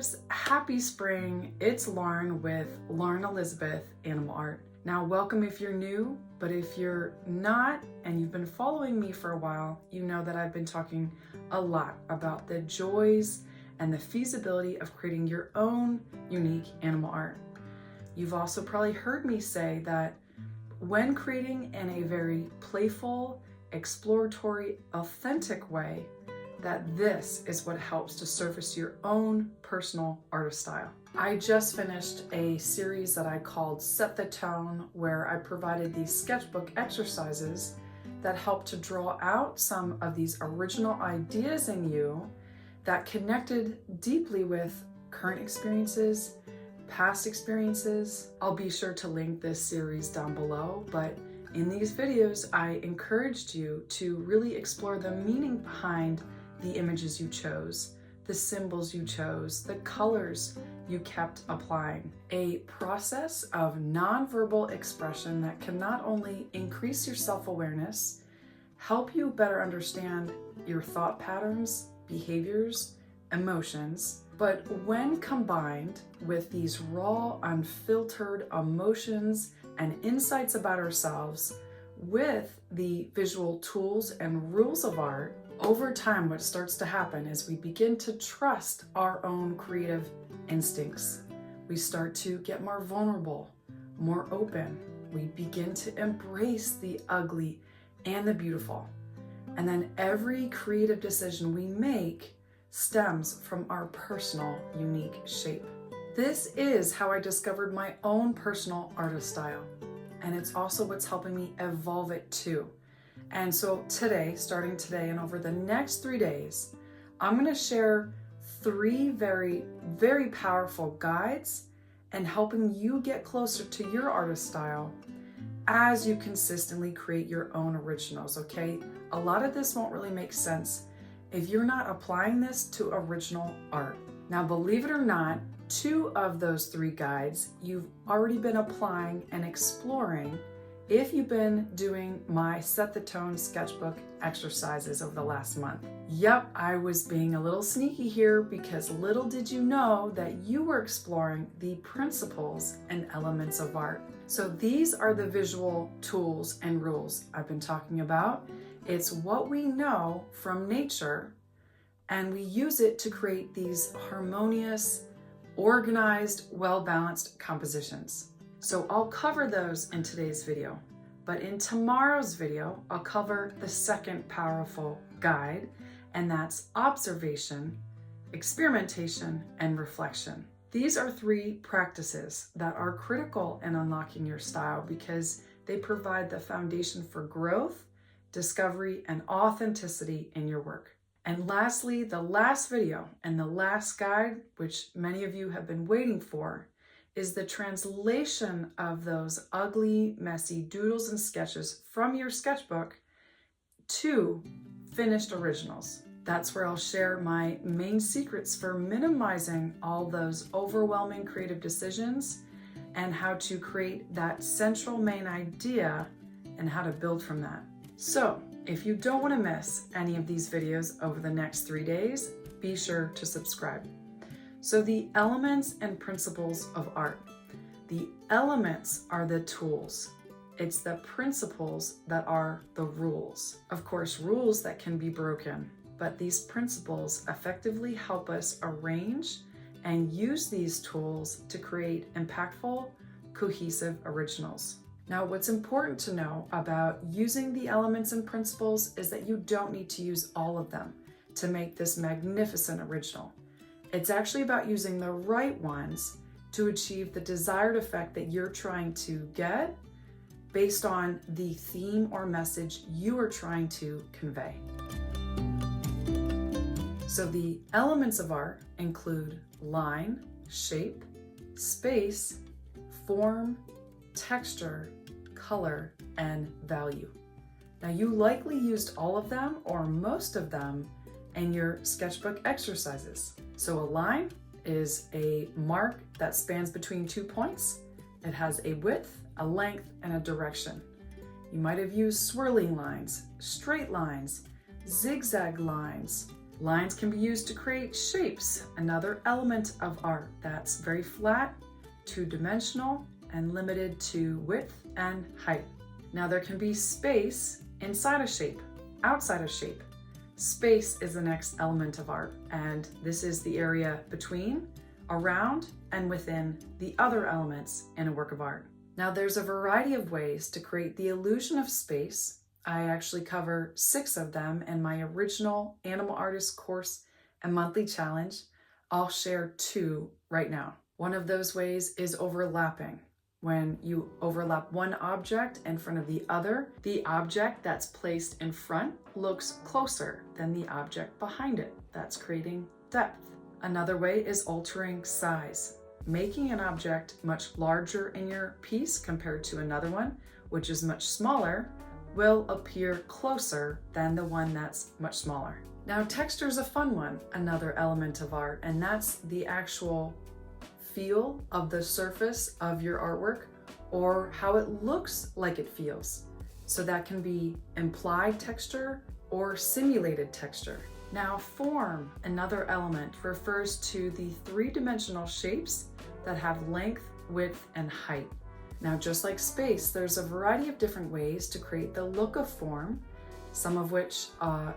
loves, happy spring. It's Lauren with Lauren Elizabeth Animal Art. Now, welcome if you're new, but if you're not and you've been following me for a while, you know that I've been talking a lot about the joys and the feasibility of creating your own unique animal art. You've also probably heard me say that when creating in a very playful, exploratory, authentic way, that this is what helps to surface your own personal artist style. I just finished a series that I called Set the Tone, where I provided these sketchbook exercises that help to draw out some of these original ideas in you that connected deeply with current experiences, past experiences. I'll be sure to link this series down below, but in these videos, I encouraged you to really explore the meaning behind the images you chose, the symbols you chose, the colors you kept applying. A process of nonverbal expression that can not only increase your self-awareness, help you better understand your thought patterns, behaviors, emotions, but when combined with these raw, unfiltered emotions and insights about ourselves with the visual tools and rules of art, over time, what starts to happen is we begin to trust our own creative instincts. We start to get more vulnerable, more open. We begin to embrace the ugly and the beautiful. And then every creative decision we make stems from our personal, unique shape. This is how I discovered my own personal artist style. And it's also what's helping me evolve it too. And so today, starting today and over the next 3 days, I'm going to share 3 very, very powerful guides and helping you get closer to your artist style as you consistently create your own originals, okay? A lot of this won't really make sense if you're not applying this to original art. Now, believe it or not, 2 of those 3 guides you've already been applying and exploring if you've been doing my Set the Tone sketchbook exercises over the last month. Yep, I was being a little sneaky here because little did you know that you were exploring the principles and elements of art. So these are the visual tools and rules I've been talking about. It's what we know from nature, and we use it to create these harmonious, organized, well-balanced compositions. So I'll cover those in today's video, but in tomorrow's video, I'll cover the second powerful guide, and that's observation, experimentation, and reflection. These are 3 practices that are critical in unlocking your style because they provide the foundation for growth, discovery, and authenticity in your work. And lastly, the last video and the last guide, which many of you have been waiting for, is the translation of those ugly, messy doodles and sketches from your sketchbook to finished originals. That's where I'll share my main secrets for minimizing all those overwhelming creative decisions and how to create that central main idea and how to build from that. So, if you don't want to miss any of these videos over the next 3 days, be sure to subscribe. So the elements and principles of art. The elements are the tools. It's the principles that are the rules. Of course, rules that can be broken, but these principles effectively help us arrange and use these tools to create impactful, cohesive originals. Now, what's important to know about using the elements and principles is that you don't need to use all of them to make this magnificent original. It's actually about using the right ones to achieve the desired effect that you're trying to get based on the theme or message you are trying to convey. So the elements of art include line, shape, space, form, texture, color, and value. Now, you likely used all of them or most of them in your sketchbook exercises. So a line is a mark that spans between 2 points. It has a width, a length, and a direction. You might have used swirling lines, straight lines, zigzag lines, Lines can be used to create shapes, another element of art that's very flat, two-dimensional, and limited to width and height. Now there can be space inside a shape, outside a shape. Space is the next element of art, and this is the area between, around, and within the other elements in a work of art. Now there's a variety of ways to create the illusion of space. I actually cover 6 of them in my original Animal Artist course and monthly challenge. I'll share 2 right now. One of those ways is overlapping. When you overlap one object in front of the other, the object that's placed in front looks closer than the object behind it. That's creating depth. Another way is altering size, making an object much larger in your piece compared to another one, which is much smaller, will appear closer than the one that's much smaller. Now, texture is a fun one, another element of art, and that's the actual feel of the surface of your artwork or how it looks like it feels. So that can be implied texture or simulated texture. Now, form, another element, refers to the 3-dimensional shapes that have length, width, and height. Now, just like space, there's a variety of different ways to create the look of form, some of which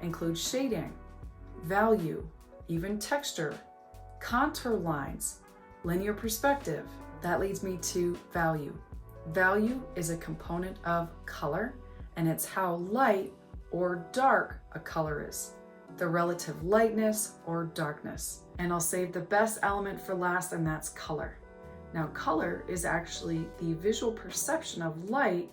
include shading, value, even texture, contour lines, linear perspective. That leads me to value. Value is a component of color, and it's how light or dark a color is, the relative lightness or darkness. And I'll save the best element for last, and that's color. Now, color is actually the visual perception of light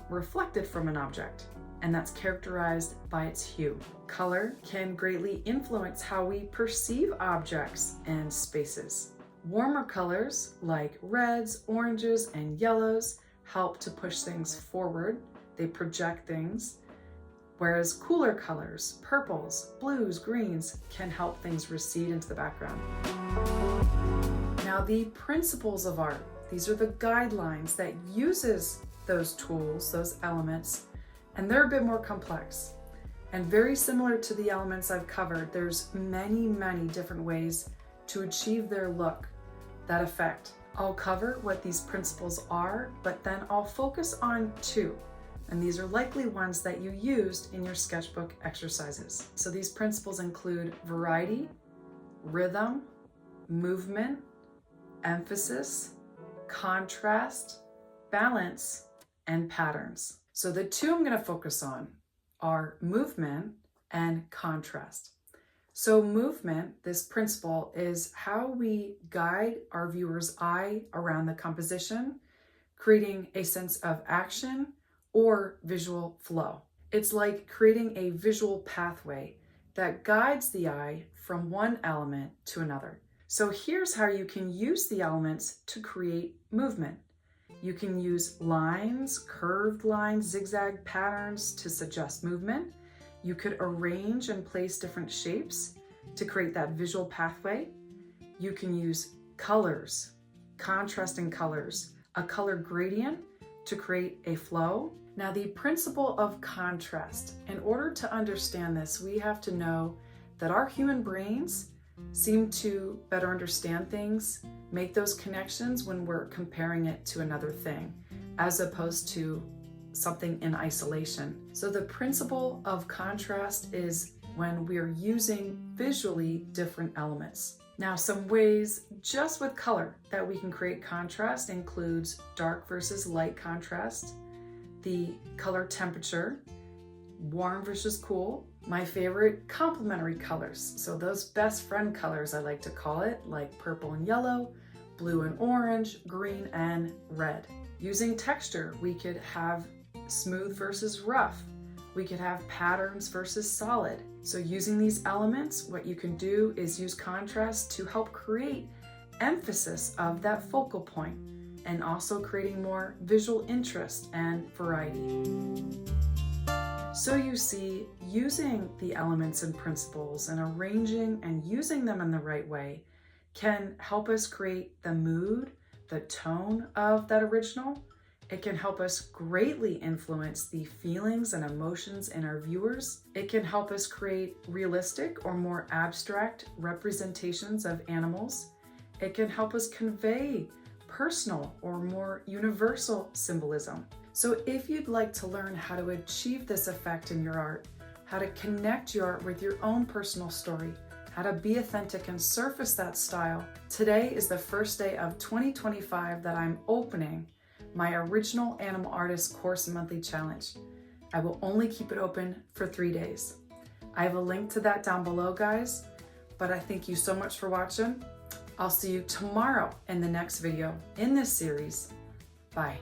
reflected from an object, and that's characterized by its hue. Color can greatly influence how we perceive objects and spaces. Warmer colors like reds, oranges, and yellows help to push things forward. They project things, whereas cooler colors, purples, blues, greens, can help things recede into the background. Now, the principles of art, these are the guidelines that uses those tools, those elements, and they're a bit more complex. And very similar to the elements I've covered, there's many, many different ways to achieve their look, that effect. I'll cover what these principles are, but then I'll focus on 2. And these are likely ones that you used in your sketchbook exercises. So these principles include variety, rhythm, movement, emphasis, contrast, balance, and patterns. So the 2 I'm going to focus on are movement and contrast. So movement, this principle, is how we guide our viewer's eye around the composition, creating a sense of action or visual flow. It's like creating a visual pathway that guides the eye from one element to another. So here's how you can use the elements to create movement. You can use lines, curved lines, zigzag patterns to suggest movement. You could arrange and place different shapes to create that visual pathway. You can use colors, contrasting colors, a color gradient to create a flow. Now, the principle of contrast, in order to understand this, we have to know that our human brains seem to better understand things, make those connections when we're comparing it to another thing, as opposed to something in isolation. So the principle of contrast is when we're using visually different elements. Now, some ways just with color that we can create contrast includes dark versus light contrast, the color temperature, warm versus cool, my favorite complementary colors. So those best friend colors, I like to call it, like purple and yellow, blue and orange, green and red. Using texture, we could have smooth versus rough. We could have patterns versus solid. So using these elements, what you can do is use contrast to help create emphasis of that focal point and also creating more visual interest and variety. So you see, using the elements and principles and arranging and using them in the right way can help us create the mood, the tone of that original, It can help us greatly influence the feelings and emotions in our viewers. It can help us create realistic or more abstract representations of animals. It can help us convey personal or more universal symbolism. So if you'd like to learn how to achieve this effect in your art, how to connect your art with your own personal story, how to be authentic and surface that style, today is the first day of 2025 that I'm opening my original animal artist course monthly challenge. I will only keep it open for 3 days. I have a link to that down below, guys, but I thank you so much for watching. I'll see you tomorrow in the next video in this series. Bye.